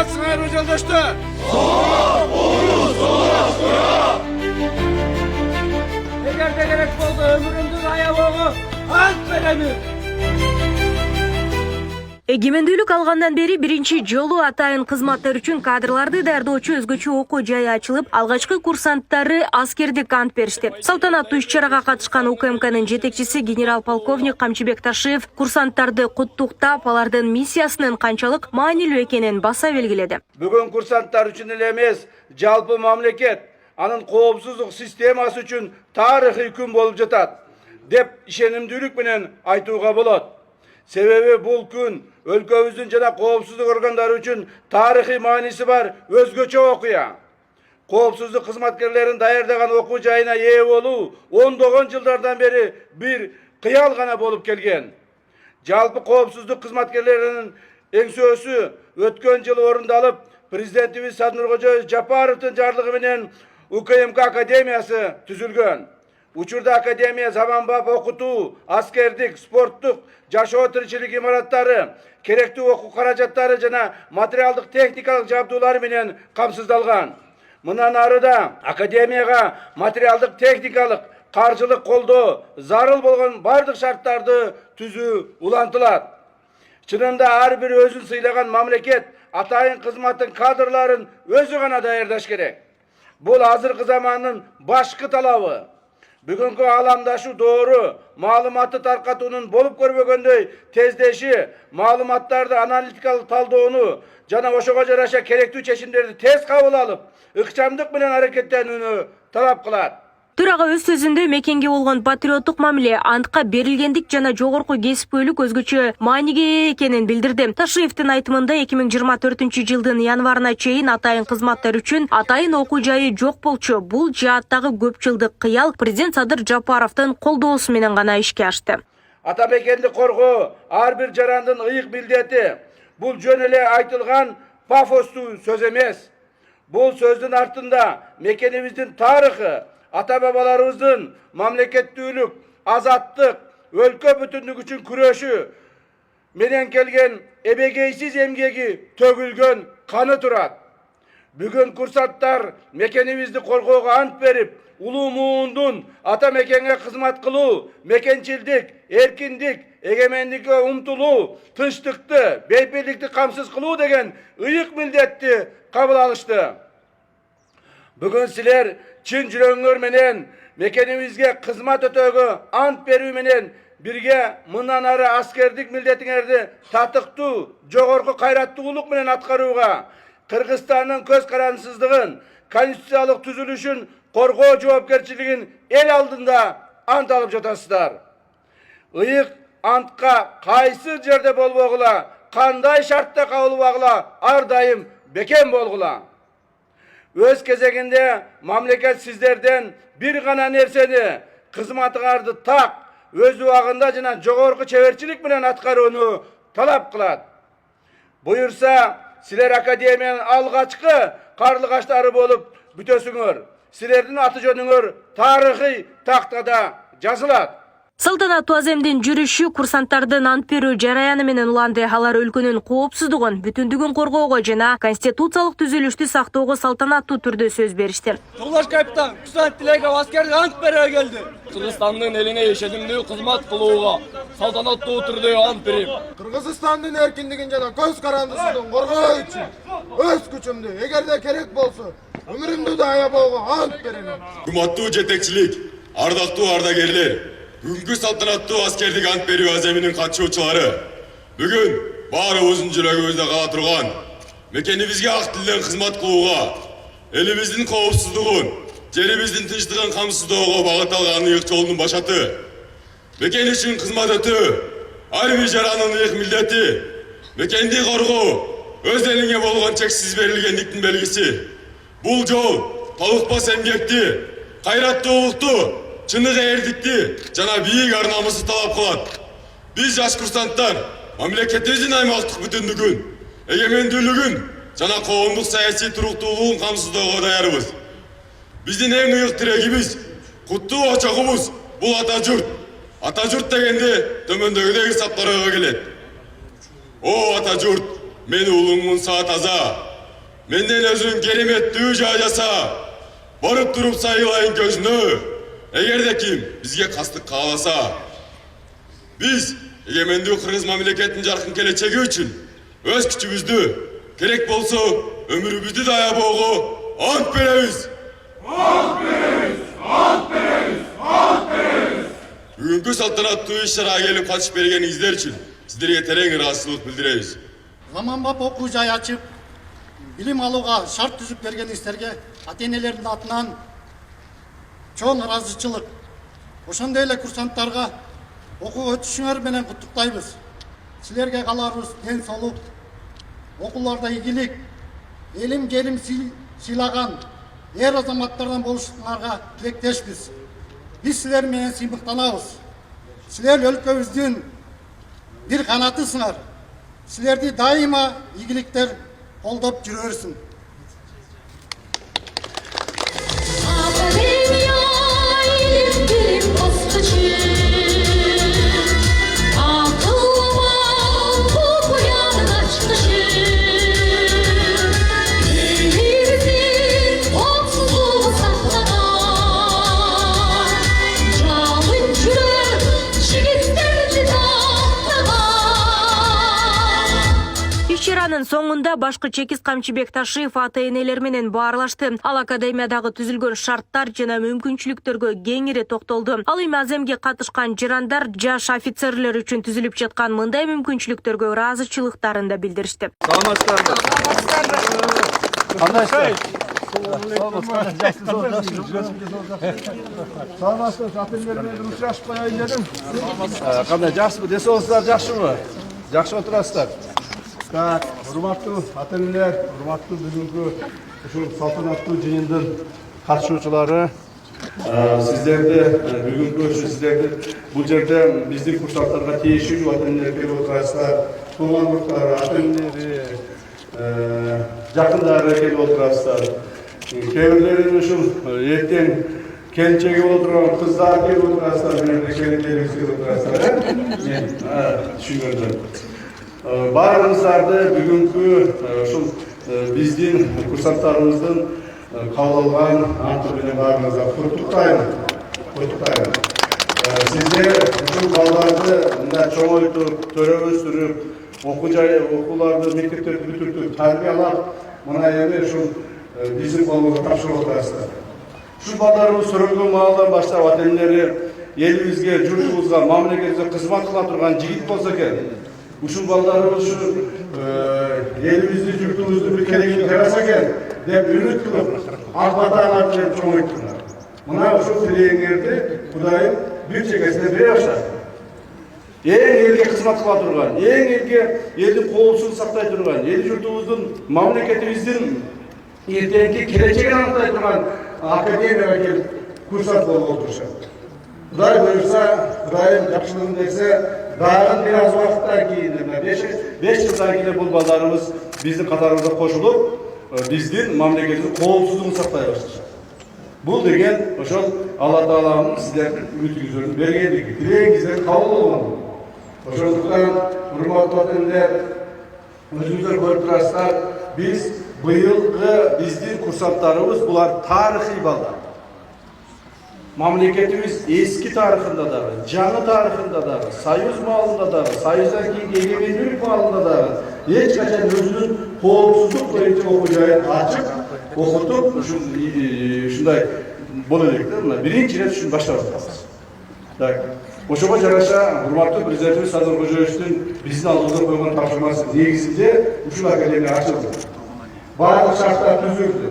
саламатсыңарбы жолдоштор? Эгерде керек болду өмүрүмдүн аябогу ант беремин. Эгемендүүлүк алгандан бери биринчи жолу атайын кызматтар үчүн кадрларды даярдоочу өзгөчө окуу жай ачылып, алгачкы курсанттары аскердик ант беришти. Салтанаттуу иш-чарага катышкан УКМКнын жетекчиси генерал-полковник Камчыбек Ташиев курсанттарды куттуктап, алардын миссиясынын канчалык маанилүү экенин баса белгиледи. Бүгүн курсанттар үчүн эле эмес, жалпы мамлекет анын коопсуздук системасы үчүн тарыхый күн болуп жатат деп ишенимдүүлүк менен айтууга болот. Себеби бул күн өлкөбүздүн жана коопсуздук органдары үчүн тарыхый мааниси бар өзгөчө окуя. Коопсуздук кызматкерлерин даярдаган окуу жайына ээ болуу ондогон жылдардан бери бир кыял гана болуп келген. Жалпы коопсуздук кызматкерлеринин эңсөөсү өткөн жылы орундалып, президентибиз Садыр Жапаровдун жарлыгы менен УКМК академиясы түзүлгөн. Учурда академия заманбап окутуу, аскердик, спорттук, жашоо тиричилик имараттары, керектүү окуу каражаттары жана материалдык техникалык жабдуулар менен камсыздалган. Мындан ары да академияга материалдык техникалык, каржылык колдоо зарыл болгон бардык шарттарды түзүү улантылат. Чынында ар бир өзүн сыйлаган мамлекет атайын кызматтын кадрларын өзү гана даярдаш керек. Бул азыркы замандын башкы талабы. Бүгүнкү аламдашу доору маалыматты таркатуунун болуп көрбөгөндөй тездеши, маалыматтарды аналитикалык талдоону жана ошого жараша керектүү чечимдерди тез кабыл алып, ыкчамдык менен аракеттенүүнү талап кылат. Төрага өз сөзүндө мекенге болгон патриоттук мамиле, антка берилгендик жана жогорку кесипкөйлүк өзгөчө мааниге ээ экенин билдирди. Ташиевдин айтымында 2024-жылдын январына чейин атайын кызматтар үчүн атайын окуу жайы жок болчу. Бул жааттагы көп жылдык кыял президент Садыр Жапаровдун колдоосу менен гана ишке ашты. Ата мекенди коргоо ар бир жарандын ыйык милдети. Бул жөн эле айтылган пафостуу сөз эмес. Бул сөздүн артында мекенибиздин тарыхы, ата-бабаларыбыздын мамлекеттүүлүк, азаттык, өлкө бүтүндүк үчүн күрөшү менен келген эбегейсиз эмгеги төгүлгөн каны турат. Бүгүн курсанттар мекенибизди коргоого ант берип, улуу муундун ата мекенге кызмат кылуу, мекенчилдик, эркиндик, эгемендикке умтулуу, тынчтыкты, бейпилдикти камсыз кылуу деген ыйык милдетти кабыл алышты. Бүгүн силер чын жүрөгүңөр менен мекенибизге кызмат өтөөгө ант берүү менен бирге мындан ары аскердик милдетиңерди татыктуу, жогорку кайраттуулук менен аткарууга, Кыргызстандын көз карансыздыгын, конституциялык түзүлүшүн коргоо жоопкерчилигин эл алдында ант алып жатасыздар. Ыйык антка кайсы жерде болбогула, кандай шартта кабылбагыла ар дайым бекем болгула. Өз кезегинде мамлекет сиздерден бир гана нерсени, кызматыңарды так, өз убагында жана жогорку чеберчилик менен аткарууну талап кылат. Буюрса, силер академиянын алгачкы карлыгаштары болуп бүтөсүңөр. Силердин аты жөнүңөр тарыхый тактада жазылат. Салтанаттуу аземдин жүрүшү курсанттардын ант берүү жараяны менен уланды. Алар өлкөнүн коопсуздугун, бүтүндүгүн коргоого жана конституциялык түзүлүштү сактоого салтанаттуу түрдө сөз беришти. Кулаш капитан, курсант Тилегов аскердик ант берүүгө келди. Кыргызстандын элине ишенимдүү кызмат кылууга салтанаттуу түрдө ант берип, Кыргызстандын эркиндигин жана көз карандысыздыгын коргоо үчүн өз күчүмдү, эгерде керек болсо, өмүрүмдү да аябоого ант беремин. Урматтуу жетекчилик, ардактуу ардагерлер, бүгүнкү салтанаттуу аскердик ант берүү аземинин катышуучулары, бүгүн баарыбыздын жүрөгүбүздө кала турган мекенибизге ак тилден кызмат кылууга, элибиздин коопсуздугун, жерибиздин тынчтыгын камсыздоого багытталган ыйык жолдун башаты. Мекен үчүн кызмат өтүү ар бир жаранын ыйык милдети. Мекенди коргоо өз элиңе болгон чексиз берилгендиктин белгиси. Бул жол толукпас эмгекти, кайраттуулукту, чыныгы эрдикти жана бийик ар намысты талап кылат. Биз жаш курсанттар мамлекетибиздин аймактык бүтүндүгүн, эгемендүүлүгүн жана коомдук саясий туруктуулугун камсыздоого даярбыз. Биздин эң ыйык тирегибиз, куттуу очогубуз бул ата журт. Ата журт дегенде төмөндөгүдөй саптарга келет. О ата журт, мени улуңмун саа таза, menden özünün кереметтүү жай жаса, барып туруп сайылайын көзүнө. Эгерде ким бизге кастык кааласа, биз эгемендүү кыргыз мамлекетинин жаркын келечеги үчүн өз күчүбүздү, керек болсо өмүрүбүздү да аябоого ант беребиз. Бүгүнкү салтанаттуу иш-чарага келип катышып бергениңиздер үчүн сиздерге терең ыраазычылык билдиребиз. Заманбап окуу жай ачып, билим алууга шарт түзүп бергениңиздерге ата-энелердин атынан чоң ыраазычылык. Ошондой эле курсанттарга окуу өтүшүңөр менен куттуктайбыз. Силерге кааларыбыз ден соолук, окууларда ийгилик, элим келим сыйлаган эр азаматтардан болушуңарга тилектешпиз. Биз силер менен сыймыктанабыз. Силер өлкөбүздүн бир канатысыңар. Силерди дайыма ийгиликтер колдоп жүрөрсүн. Иш-чаранын соңунда башкы Чекис Камчыбек Ташиев ата-энелер менен баарлашты. Ал академиядагы түзүлгөн шарттар жана мүмкүнчүлүктөргө кеңири токтолду. Ал эми аземге катышкан жарандар жаш офицерлер үчүн түзүлүп жаткан мындай мүмкүнчүлүктөргө ыраазычылыктарын да билдиришти. Кандай жакшыбы десеңиздер, жакшыбы? Жакшы отурасыздар. Так, урматтуу ата-энелер, урматтуу бүгүнкү ушул салтанаттуу жыйындын катышуучулары, сиздерди бүгүнкү сиздерди бул жерде биздин курсанттарга тиешелүү ата-энелер келип отурасыздар. Тууган-туктар, ата-энелери, жакындары келип отурасыздар. Кээ-бирлерин ушул эртең келинчеги болуп турган кыздар келип отурасыздар, менен келиндерибиз келип отурасыздар. Түшүнгөндөр. Баарыңыздарды бүгүнкү ушул биздин курсанттарыбыздын кабыл алган анты менен баарыңызга куттуктайм. Сиздер ушул балдарды мындай чоңойтуп, төрө өстүрүп, окууларды мектептерди бүтүртүп, тарбиялап, мына эми ушул биздин колубузга тапшырып атасыздар. Ушул балдарыбыз төрөлгөн маалдан баштап ата-энелери элибизге, журтубузга, мамлекетибизге кызмат кыла турган жигит болсо экен, ушул балдарыбыз элибизди, журтубузду бир келечек жараса экен деп үмүт кылып, ата-аналарды деп чоңойттуңар. Мына ушул тилегиңерди Кудайым бир чекесине бере баштады. Эң элге кызмат кыла турган, эң элге элдин коопсуздугун сактай турган, эл журтубуздун, мамлекетибиздин эртеңки келечегин аныктай турган академияга келип курсант болуп отурушат. Кудай буюрса, Кудайым жакшылыгын берсе, дагы бир аз убакыттан кийин, 5 жылдан кийин бул балдарыбыз биздин катарыбызга кошулуп, биздин мамлекеттин коопсуздугун сактай башташат. Бул деген ошол Алла Тааланын сиздердин үмүтүңүздөрдү бергендиги, тилегиңиздер кабыл болгондугу. Ошондуктан урматтуу ата-энелер, өзүңүздөр көрүп турасыздар, биз быйылкы биздин курсанттарыбыз булар тарыхый балдар. Мамлекетибиз эски тарыхында дагы, жаңы тарыхында дагы, союз маалында дагы, союздан кийинки эгемендүүлүк маалында дагы эч качан өзүнүн коопсуздук боюнча окуу жайын ачып, окутуп, ушундай боло элек да, мына биринчи ирет ушуну баштап атабыз. Так, ошого жараша урматтуу президентибиз Садыр Кожоевичтин биздин алдыбызга койгон тапшырмасы негизинде ушул академия ачылды. Баардык шарттар түзүлдү.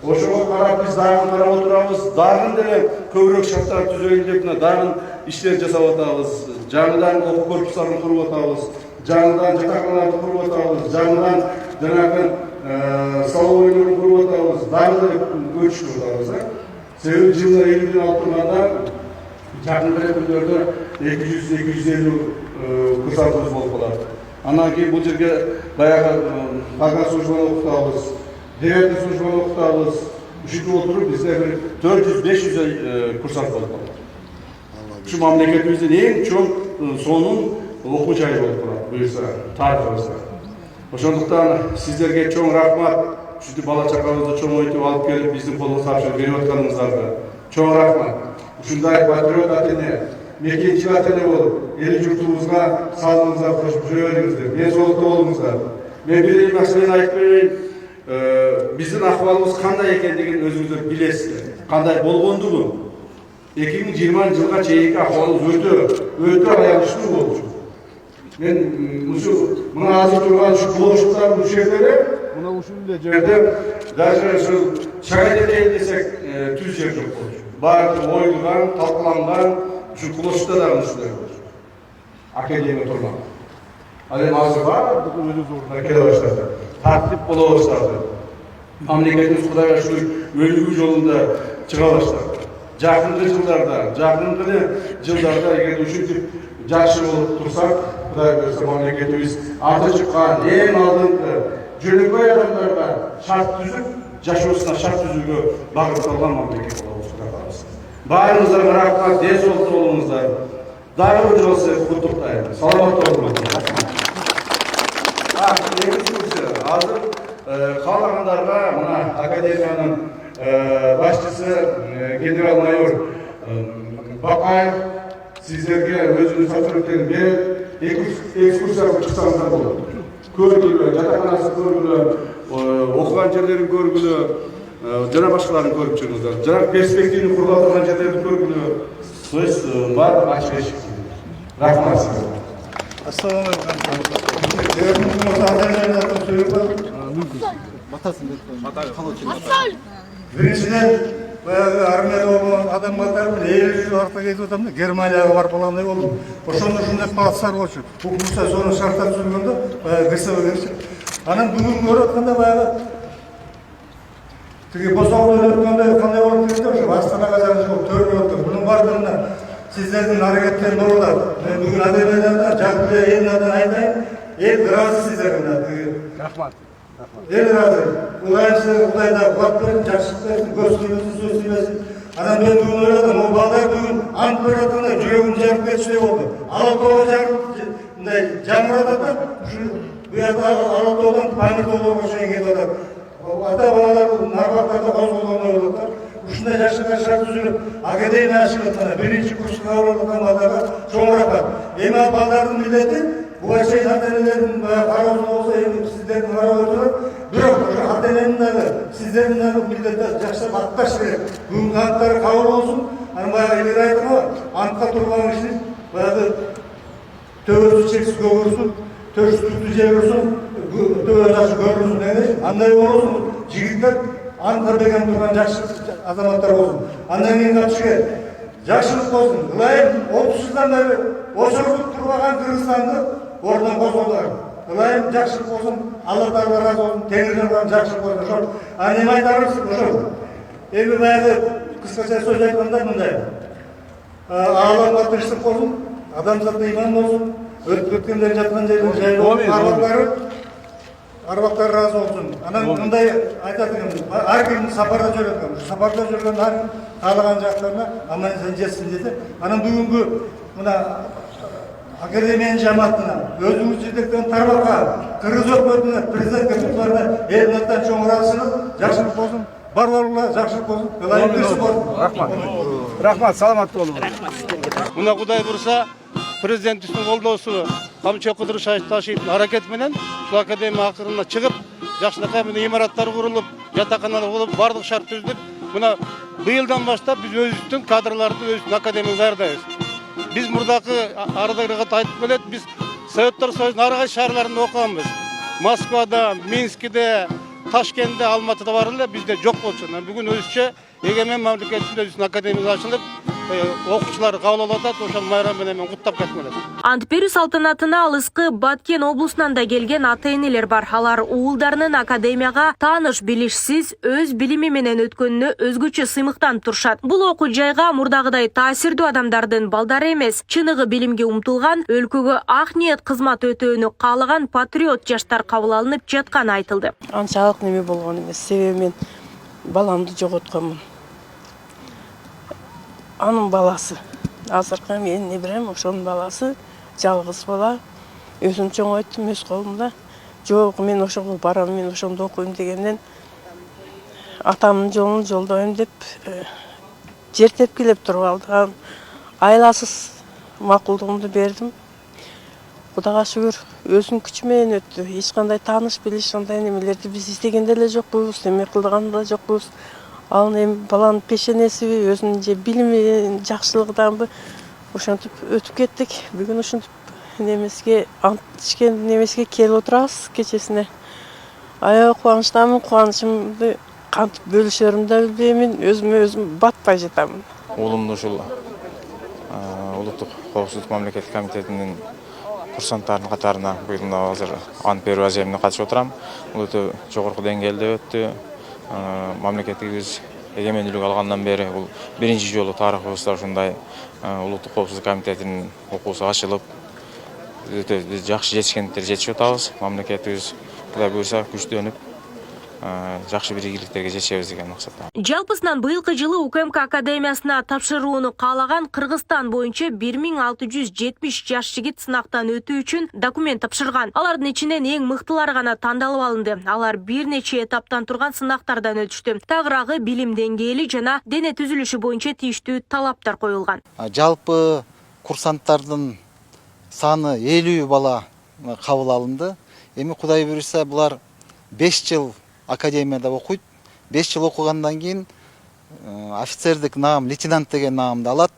Ошого карап биз дагы карап отурабыз, дагы деле көбүрөөк шарттар түзөйүн деп, дагы иштер жасап атабыз. Жаңыдан окуу корпустарын куруп атабыз, жаңыдан жатакханаларды куруп атабыз, жаңыдан жанагы столовойлорду куруп атабыз, дагы деле көчүшүп атабыз. Себеби жылда 50 алып турганда жакын бир күндөрдө 200-250 курсантыбыз болуп калат. Андан кийин бул жерге баягы паган службаны окутабыз, девятый службаны окутабыз. Ушинтип отуруп бизде бир 400-500 курсант болуп калат. Ушу мамлекетибиздин эң чоң сонун окуу жайы болуп калат, буюрса, тарыхыбызда. Ошондуктан сиздерге чоң рахмат. ушинтип бала чакабызды чоңойтуп алып келип биздин колго тапшырып берип атканыңыздарга чоң рахмат. Ушундай патриот ата-эне, мекенчил ата-эне болуп, эл журтубузга салымыңызга кошуп жүрө бериңиздер. Мен солукта болуңуздар. Мен бир нерсени айтып берейин. Биздин акыбалыбыз кандай экендигин өзүңүздөр билесиздер. Кандай болгондугун. 2020 жылга чейинки акыбалыбыз өтө аянычтуу болчу. Мен мына азыр турган ушу блогшуктардын ушерлери мына ушул жерде даже ушул чагайда десек түз жер жок болчу. Баары оюлган, талкууланган ушул блогшукта дагы ушундай болчу. Академия турган. Ал эми азыр баардыгы өз ордуна келе баштады. Тартип боло баштады. Мамлекетибиз Кудайга шүгүр өнүгүү жолунда чыга баштады. Жакынкы жылдарда эгер ушинтип жакшы болуп турсак, Кудай буйрса мамлекетибиз аты чыккан эң алдыңкы жөнөкөй адамдарга шарт түзүп, жашоосуна шарт түзүүгө багытталган мамлекет болобуз. Баарыңыздарга рахмат, ден соолукта болуңуздар. Дагы бир жолу сизди куттуктайм. Саламатта болуңуздар. Азыр каалагандарга мына академиянын башчысы генерал-майор Бакаев сиздерге өзүнүн сапарбектерин берип, экскурсияга чыксаңыздар болот. Көргүлө, жатаканасын көргүлө, окуган жерлерин көргүлө, жана башкаларын көрүп чыгыңыздар. Жана перспективни курула турган жерлерди көргүлө. То есть баардык ачык эшик. Рахмат сизге. Ассаламу алейкум. Биринчиден, баягы армияда болгон адамдар менен 50 жыл артка кетип атам да, Германияга барып калгандай болуп, ошондо ушундай палаттар болчу. Укмуша сону шарттар түзүлгөндө, баягы ГСВ келишти. Анан бүгүн көрүп атканда баягы тиги босоолор өткөндө кандай болуп кетти, ошо Астанага жакын төрүнүп отур. Мунун бардыгына сиздердин аракеттер болууда. Мен бүгүн Адемияда жакып эле элдерден айтайын, эл ыраазы сиздерден. Рахмат. Эл ыраазы. Кудайда кубат берсин, жакшылык берсин, көз тийбесин, сөз тийбесин. Анан мен бүгүн ойладым, ол балдар бүгүн ант берип атканда жүрөгүм жарып кетчүдөй болду. Алатоого мындай жамырап атат, ушу буякта Алатоодон Памиртоого чейин кетип атат. Ата балалар нарбактарда козголгондой болот да. Ушундай жашырган шарт түзүлүп, академия ачылып атканда биринчи курска кабыл алган балдарга чоң рахмат. Эми ал балдардын милдети буга чейин ата-энелердин кароосу болсо, эми сиздердин кароосуңар. Бирок ошо ата-эненин дагы, сиздердин дагы милдети жакшылап атташ керек. Бүгүнкү анттар кабыл болсун. Анан баягы илгери айтканга, антка турган киши баягы төбөсү чексиз көгөрсүн, төштүктү жебирсин, төбө жакшы көрүнсүн дегендей. Андай болсун, жигиттер антка берген турган жакшы азаматтар болсун. Андан кийин катышка жакшылык болсун. Ылайым 30 жылдан бери очордук турбаган Кыргызстанды ордон козголдуlar. Ылайым жакшылык болсун, Алла Таала разы болсун, теңирден жакшылык болсун. Ошол. А эме айтарыбыз ошол. Эми баягы кыскача сөз айтканда мындай. Аллага тынчтык болсун, адамзатта иман болсун, өтүп кеткендер жаткан жердин жайлуу арбактар разы болсун. Анан мындай айтат экенбиз. Ар ким сапарда жүрөт. Сапарда жүргөн ар ким каалаган жактарына аман-эсен жетсин деди. Анан бүгүнкү мына академиянын жамаатына, өзүңүз жетектеген тармакка, Кыргыз өкмөтүнө, президент катыбына эл атынан чоң ыраазычылык, жакшылык болсун. Бар болуңар, жакшылык болсун. Ылайым болсун. Рахмат. Рахмат, саламатта болуңар. Мына Кудай бурса, президентибиздин колдоосу камчы кудуруш ташыйтын аракет менен ушул академия акырына чыгып, жакшынакай мына имараттар курулуп, жатаканалар болуп, бардык шарт түздүк. Мына быйылдан баштап биз өзүбүздүн кадрларды өзүбүздүн академияга даярдайбыз. Биз мурдакы ардагерлерге айтып келет, биз Советтер Союзунун ар кайсы шаарларында окуганбыз. Москвада, Минскиде, Ташкентте, Алматыда бар эле, бизде жок болчу. Бүгүн өзүчө эгемен мамлекеттин өзүнүн академиясы ачылып, окуучулар кабыл алып атат, ошол майрам менен мен куттап кетким келет. Ант берүү салтанатына алыскы Баткен облусунан да келген ата-энелер бар. Алар уулдарынын академияга тааныш билишсиз өз билими менен өткөнүнө өзгөчө сыймыктанып турушат. Бул окуу жайга мурдагыдай таасирдүү адамдардын балдары эмес, чыныгы билимге умтулган, өлкөгө ак ниет кызмат өтөөнү каалаган патриот жаштар кабыл алынып жатканы айтылды. Анчалык неме болгон эмес, себеби мен баламды жоготконмун. Анын баласы, азыркы менин неберем, ошонун баласы, жалгыз бала, өзүм чоңойттум өз колумда. Жок, мен ошого барам, мен ошондо окуйм дегенден атамдын жолун жолдойм деп жер тепкилеп туруп алды. Айласыз макулдугумду бердим. Кудайга шүгүр, өзүнүн күчү менен өттү. Эч кандай тааныш билиш андай немелерди биз издегенде эле жокпуз, эме кылган да жокпуз. Ал эми баланын пешенесиби, өзүнүн же билими, жакшылыгыданбы ошентип өтүп кеттик. Бүгүн ушинтип немеске, ант ичкен немеске келип отурабыз кечесине. Аябай кубанычтамын, кубанычымды кантип бөлүшөрүмдү да билбеймин, өзүм батпай жатамын. Улумду ушул улуттук коопсуздук мамлекеттик комитетинин курсанттарынын катарына быйыл азыр ант берүү аземине катышып отурам. Бул өтө жогорку деңгээлде өттү. Мамлекетибиз эгемендүүлүк алгандан бери бул биринчи жолу тарыхыбызда ушундай улуттук коопсуздук комитетинин окуусу ачылып, өтө жакшы жетишкендиктерге жетишип атабыз. Мамлекетибиз Кудай буйрса күчтөнүп, жакшы бир ийгиликтерге жетишебиз деген максатта. Жалпысынан быйылкы жылы УКМК академиясына тапшырууну каалаган Кыргызстан боюнча 1670 жаш жигит сынактан өтүү үчүн документ тапшырган. Алардын ичинен эң мыктылары гана тандалып алынды. Алар бир нече этаптан турган сынактардан өтүштү. Тагыраагы билим деңгээли жана дене түзүлүшү боюнча тийиштүү талаптар коюлган. Жалпы курсанттардын саны 50 бала кабыл алынды. Эми Кудай буйрса булар 5 жыл академияда окуйт. 5 жыл окугандан кийин офицердик наам, лейтенант деген наамды алат.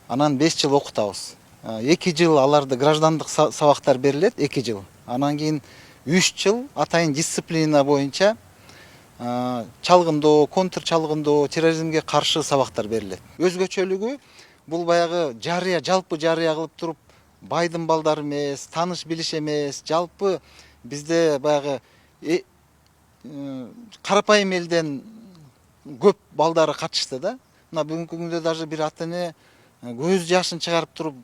Анан 5 жыл окутабыз. 2 жыл аларды граждандык сабактар берилет, 2 жыл. Анан кийин 3 жыл атайын дисциплина боюнча чалгындоо, контр чалгындоо, терроризмге каршы сабактар берилет. Өзгөчөлүгү бул баягы жарыя, жалпы жарыя кылып туруп, байдын балдары эмес, тааныш билиш эмес, жалпы бизде баягы карапайым элден көп балдары катышты да. Мына бүгүнкү күндө даже бир ата эне көз жашын чыгарып туруп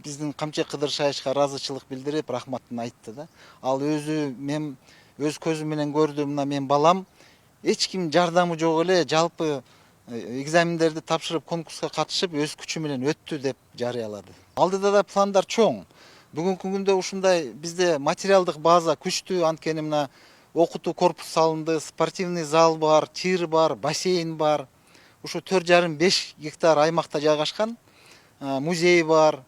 биздин Камчек Кыдыр Шайышка ыраазычылык билдирип, рахматын айтты да. Ал мен өз көзүм менен көрдүм, мына мен балам эч ким жардамы жок эле жалпы экзамендерди тапшырып, конкурска катышып, өз күчү менен өттү деп жарыялады. Алдыда да пландар чоң. Бүгүнкү күндө ушундай бизде материалдык база күчтүү, анткени мына окутуу корпус салынды, спортивный зал бар, тир бар, бассейн бар. Ушу 4,5 гектар аймакта жайгашкан, музей бар.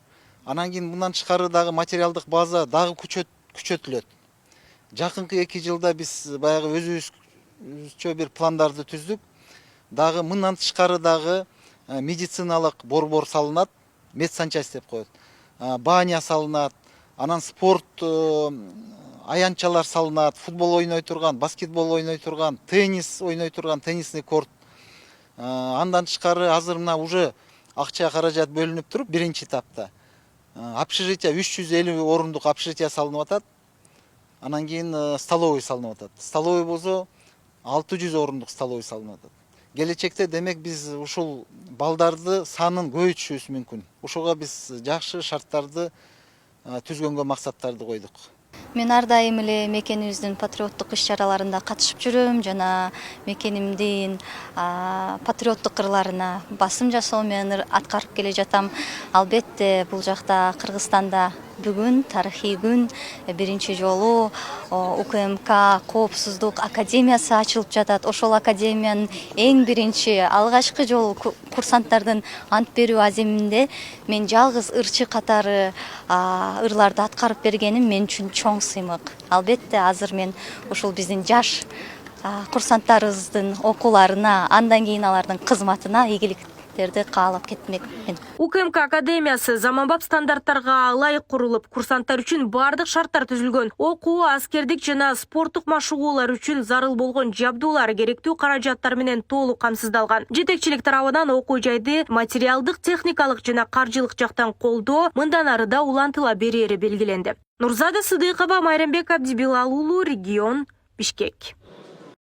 Анан кийин мындан тышкары дагы материалдык база дагы күчөтүлөт. Жакынкы 2 жылда биз баягы өзүбүзчө бир пландарды түздүк. Дагы мындан тышкары дагы медициналык борбор салынат, медсанчасть деп коет. Баня салынат, анан спорт аянчалар салынат, футбол ойной турган, баскетбол ойной турган, теннис ойной турган, теннисный корт. Андан тышкары азыр мына уже акча каражат бөлүнүп туруп, биринчи этапта общежитие 350 орундук общежитие салынып атат. Анан кийин столовый салынып атат. Столовый болсо 600 орундук столовый салынып атат. Келечекте демек биз ушул балдарды санын көбөйтүшүбүз мүмкүн. Ушуга биз жакшы шарттарды түзгөнгө максаттарды койдук. Мен ар дайым эле мекенибиздин патриоттук иш-чараларында катышып жүрөм жана мекенимдин патриоттук кырларына басым жасоо менен аткарып келе жатам. Албетте бул жакта Кыргызстанда бүгүн тарыхый күн, биринчи жолу УКМК коопсуздук академиясы ачылып жатат. Ошол академиянын эң биринчи алгачкы жолу курсанттардын ант берүү аземинде мен жалгыз ырчы катары ырларды аткарып бергеним мен үчүн чоң сыймык. Албетте азыр мен ушул биздин жаш курсанттарыбыздын окууларына, андан кийин алардын кызматына ийгиликтерди каалап кетмекмин. УКМК академиясы заманбап стандарттарга ылайык курулуп, курсанттар үчүн бардык шарттар түзүлгөн. Окуу, аскердик жана спорттук машыгуулар үчүн зарыл болгон жабдуулар керектүү каражаттар менен толук камсыздалган. Жетекчилик тарабынан окуу жайды материалдык, техникалык жана каржылык жактан колдоо мындан ары да улантыла берери белгиленди. Нурзада Сыдыкова, Майрамбек Абдибилал уулу, регион, Бишкек.